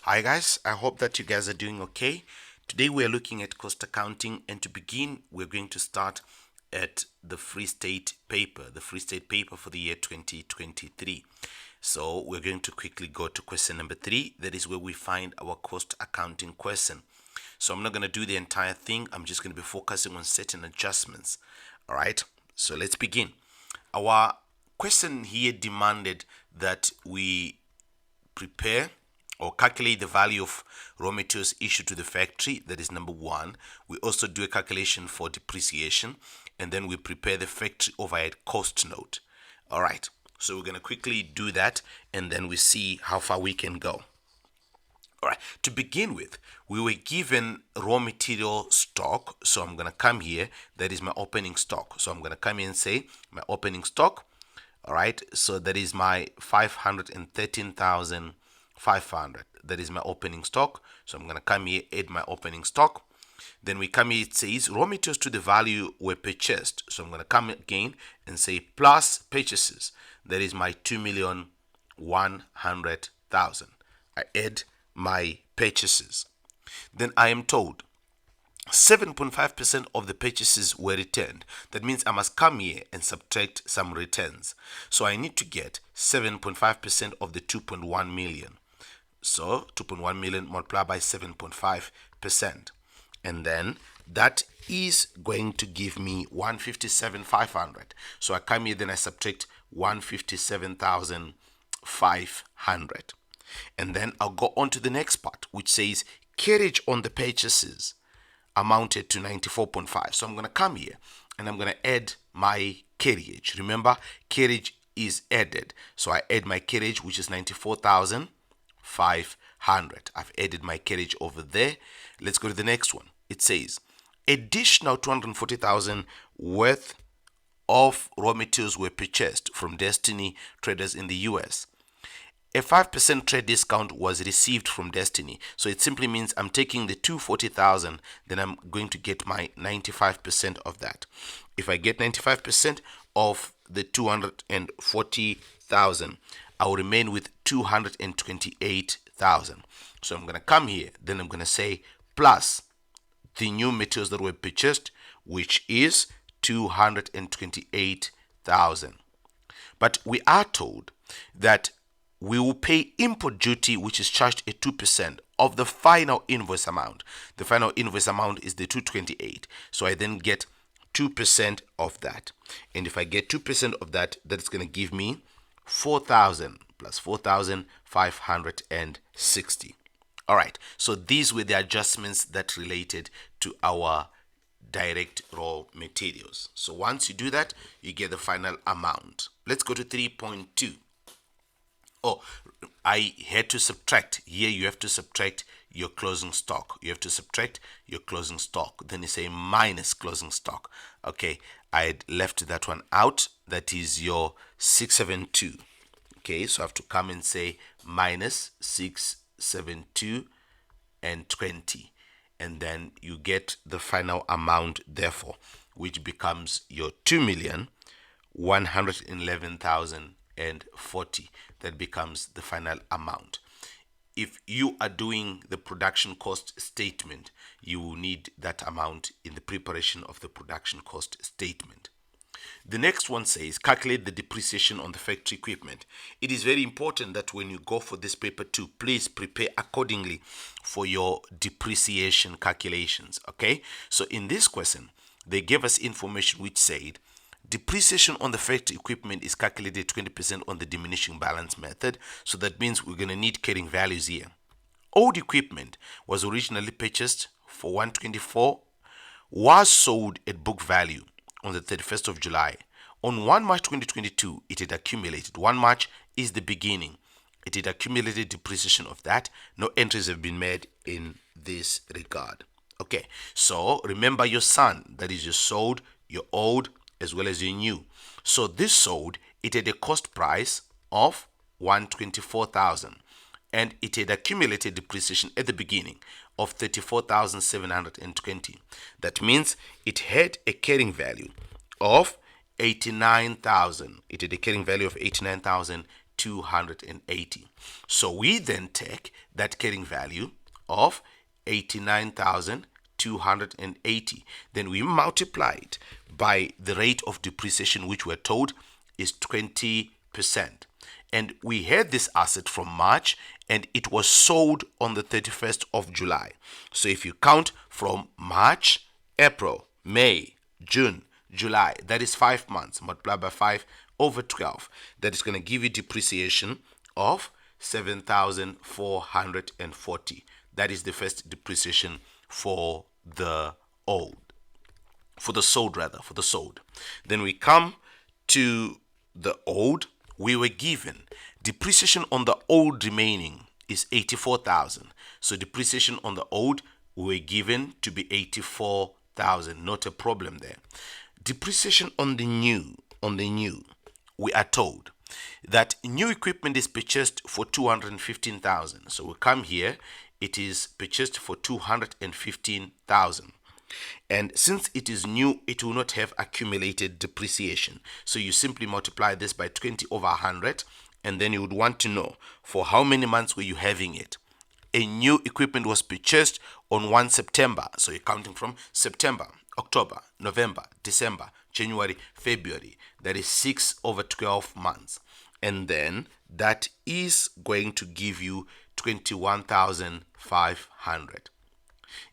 Hi guys, I hope that you guys are doing okay. Today we are looking at cost accounting, and to begin we're going to start at the Free State paper, for the year 2023. So we're going to quickly go to question number 3. That is where we find our cost accounting question. So I'm not going to do the entire thing. I'm just going to be focusing on certain adjustments. All right, so let's begin. Our question here demanded that we prepare or calculate the value of raw materials issued to the factory. That is number 1. We also do a calculation for depreciation, and then we prepare the factory overhead cost note. All right, so we're going to quickly do that, and then we see how far we can go. All right, to begin with, we were given raw material stock. So I'm going to come here. That is my opening stock. So I'm going to come here and say my opening stock. All right, so that is my 513,500. That is my opening stock. So I'm going to come here, add my opening stock. Then we come here, it says raw materials to the value were purchased. So I'm going to come again and say plus purchases. That is my 2,100,000. I add my purchases. Then I am told 7.5% of the purchases were returned. That means I must come here and subtract some returns. So I need to get 7.5% of the 2.1 million. So 2.1 million multiplied by 7.5%. And then that is going to give me 157,500. So I come here, then I subtract 157,500. And then I'll go on to the next part, which says carriage on the purchases amounted to 94.5. So I'm going to come here and I'm going to add my carriage. Remember, carriage is added. So I add my carriage, which is 94,500. I've added my carriage over there. Let's go to the next one. It says additional 240,000 worth of raw materials were purchased from Destiny traders in the US. A 5% trade discount was received from Destiny. So it simply means I'm taking the 240,000, then I'm going to get my 95% of that. If I get 95% of the 240,000, I'll remain with 228,000. So I'm going to come here, then I'm going to say plus the new materials that were purchased, which is 228,000. But we are told that we will pay import duty, which is charged at 2% of the final invoice amount. The final invoice amount is the 228. So I then get 2% of that. And if I get 2% of that, that's going to give me 4,000 plus 4,560. All right. So these were the adjustments that related to our direct raw materials. So once you do that, you get the final amount. Let's go to 3.2. Oh, I had to subtract. Here you have to subtract your closing stock. You have to subtract your closing stock. Then you say minus closing stock. Okay, I had left that one out. That is your 672. Okay, so I have to come and say minus 672 and 20. And then you get the final amount, therefore, which becomes your 2,111,040. That becomes the final amount. If you are doing the production cost statement, you will need that amount in the preparation of the production cost statement. The next one says calculate the depreciation on the factory equipment. It is very important that when you go for this paper too, please prepare accordingly for your depreciation calculations. Okay, so in this question they gave us information which said depreciation on the factory equipment is calculated 20% on the diminishing balance method. So that means we're going to need carrying values here. Old equipment was originally purchased for 124, was sold at book value on the 31st of July. On 1 March 2022, it had accumulated. 1 March is the beginning. It had accumulated depreciation of that. No entries have been made in this regard. Okay, so remember your son, that is your sold, your old, as well as your new. So this sold, it had a cost price of 124,000 and it had accumulated depreciation at the beginning of 34,720. That means it had a carrying value of 89,000. It had a carrying value of 89,000 280. So we then take that carrying value of 89,280. Then we multiply it by the rate of depreciation, which we're told is 20%. And we had this asset from March and it was sold on the 31st of July. So if you count from March, April, May, June, July, that is 5 months, multiplied by 5 over 12. That is going to give you depreciation of 7,440. That is the first depreciation for the sold. Then we come to the old. We were given depreciation on the old remaining is 84,000. So depreciation on the old we were given to be 84,000. Not a problem there. Depreciation on the new, we are told that new equipment is purchased for 215,000. So we come here, it is purchased for 215,000. And since it is new, it will not have accumulated depreciation. So you simply multiply this by 20 over 100, and then you would want to know for how many months were you having it. A new equipment was purchased on 1 September. So you're counting from September, October, November, December, January, February. That is 6 over 12 months. And then that is going to give you 21,500.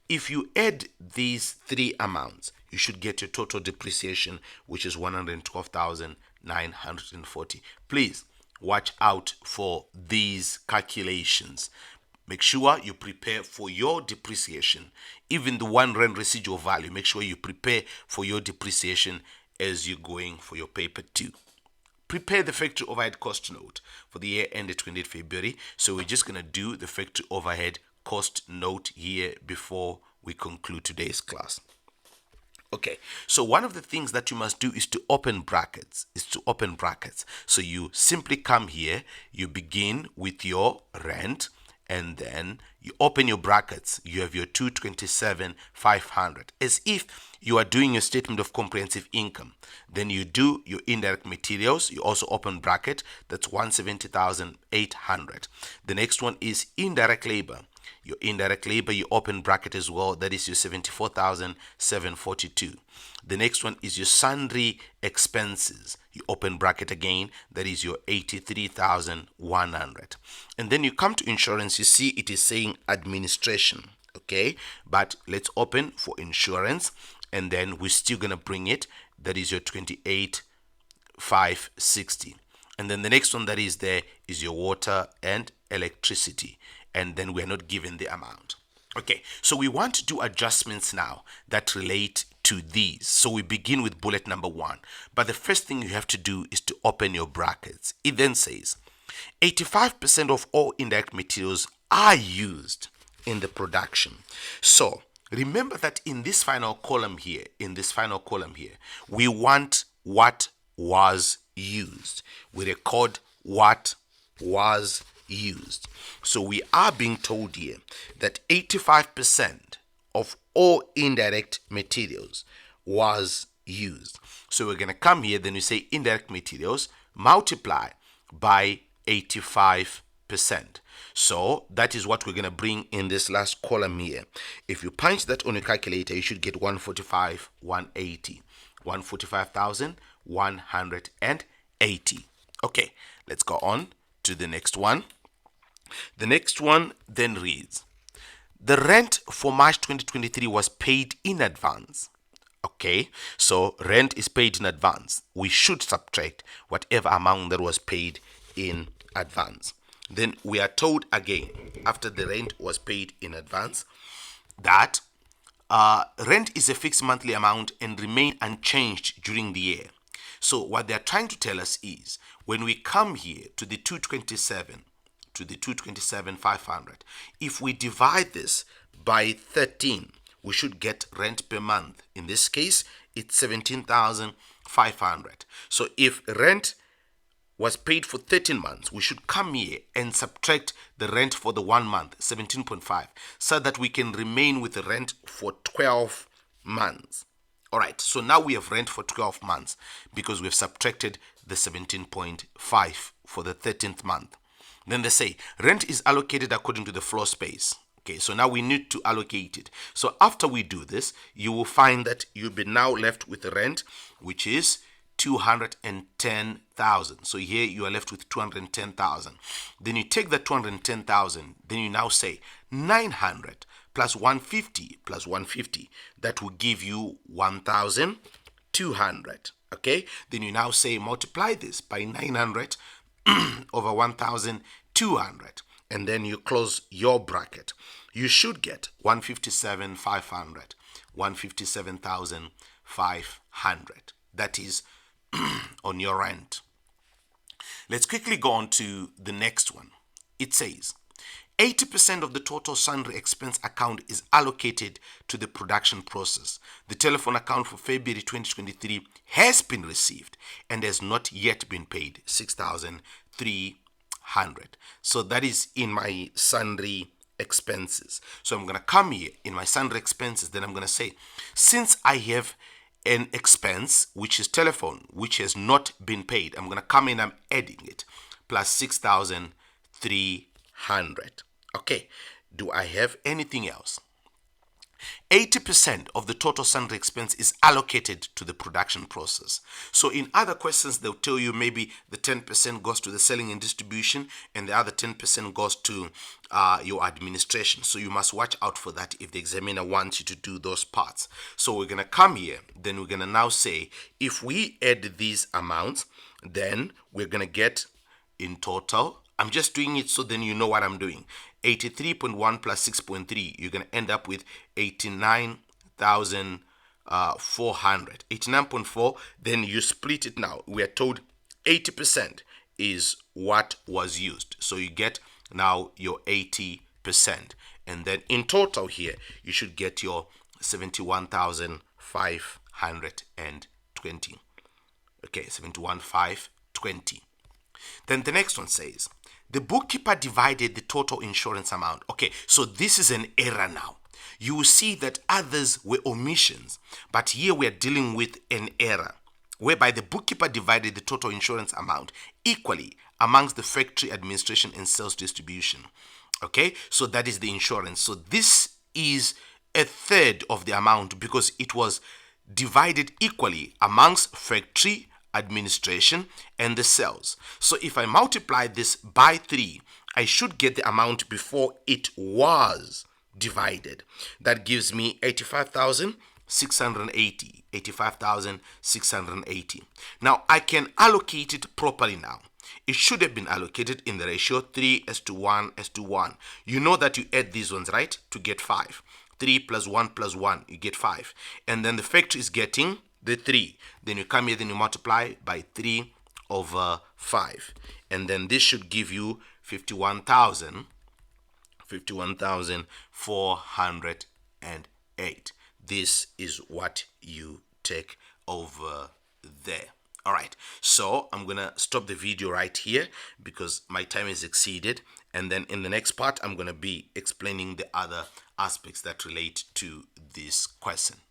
If you add these three amounts, you should get your total depreciation, which is 112,940. Please watch out for these calculations. Make sure you prepare for your depreciation. Even the 1 rand residual value, make sure you prepare for your depreciation as you're going for your paper 2. Prepare the factory overhead cost note for the year ended 28 February. So we're just going to do the factory overhead cost note here before we conclude today's class. Okay, so one of the things that you must do is to open brackets. So you simply come here, you begin with your rent, and then you open your brackets. You have your 227,500 as if you are doing your statement of comprehensive income. Then you do your indirect materials. You also open bracket. That's 170,800. The next one is indirect labor. Your indirect labor, you open bracket as well. That is your 74,742. The next one is your sundry expenses. You open bracket again. That is your 83,100. And then you come to insurance. You see it is saying administration. Okay, but let's open for insurance. And then we're still going to bring it. That is your 28,560. And then the next one that is there is your water and electricity. And then we're not given the amount. Okay, so we want to do adjustments now that relate to these. So we begin with bullet number 1. But the first thing you have to do is to open your brackets. It then says 85% of all indirect materials are used in the production. So remember that in this final column here, we want what was used. We record what was used. So we are being told here that 85% of all indirect materials was used. So we're going to come here, then we say indirect materials multiply by 85%. So that is what we're going to bring in this last column here. If you punch that on your calculator, you should get 145,180. 145,180. Okay, let's go on to the next one. The next one then reads, the rent for March 2023 was paid in advance. Okay, so rent is paid in advance. We should subtract whatever amount that was paid in advance. Then we are told again, after the rent was paid in advance, that rent is a fixed monthly amount and remain unchanged during the year. So what they're trying to tell us is, when we come here to the 227,500, if we divide this by 13, we should get rent per month. In this case, it's 17,500. So if rent was paid for 13 months, we should come here and subtract the rent for the 1 month, 17.5, so that we can remain with the rent for 12 months. All right, so now we have rent for 12 months because we have subtracted the 17.5 for the 13th month. Then they say rent is allocated according to the floor space. Okay, so now we need to allocate it. So after we do this, you will find that you'll be now left with the rent, which is 210,000. So here you are left with 210,000. Then you take that 210,000, then you now say 900 plus 150 plus 150. That will give you 1,200. Okay, then you now say multiply this by 900 over 1,200, and then you close your bracket. You should get 157,500, 157,500. That is on your rent. Let's quickly go on to the next one. It says 80% of the total sundry expense account is allocated to the production process. The telephone account for February 2023 has been received and has not yet been paid, 6,300. So that is in my sundry expenses. So I'm going to come here in my sundry expenses, then I'm going to say, since I have an expense which is telephone which has not been paid, I'm going to come in, I'm adding it, plus 6,300. Okay, do I have anything else? 80% of the total sundry expense is allocated to the production process. So in other questions, they'll tell you maybe the 10% goes to the selling and distribution and the other 10% goes to your administration. So you must watch out for that if the examiner wants you to do those parts. So we're going to come here, then we're going to now say, if we add these amounts, then we're going to get in total, I'm just doing it so then you know what I'm doing. 83.1 plus 6.3, you're going to end up with 89,400. 89.4, then you split it now. We are told 80% is what was used. So you get now your 80%. And then in total here, you should get your 71,520. Okay, 71,520. Then the next one says, the bookkeeper divided the total insurance amount. Okay, so this is an error now. You will see that others were omissions, but here we are dealing with an error, whereby the bookkeeper divided the total insurance amount equally amongst the factory administration and sales distribution. Okay, so that is the insurance. So this is a third of the amount because it was divided equally amongst factory administration and the sales. So if I multiply this by 3, I should get the amount before it was divided. That gives me 85,680. 85,680. Now I can allocate it properly now. It should have been allocated in the ratio 3:1:1. You know that you add these ones, right, to get 5. 3 plus 1 plus 1, you get 5. And then the factory is getting the 3. Then you come here, then you multiply by 3/5. And then this should give you 51,408. This is what you take over there. All right, so I'm gonna stop the video right here because my time is exceeded, and then in the next part I'm gonna be explaining the other aspects that relate to this question.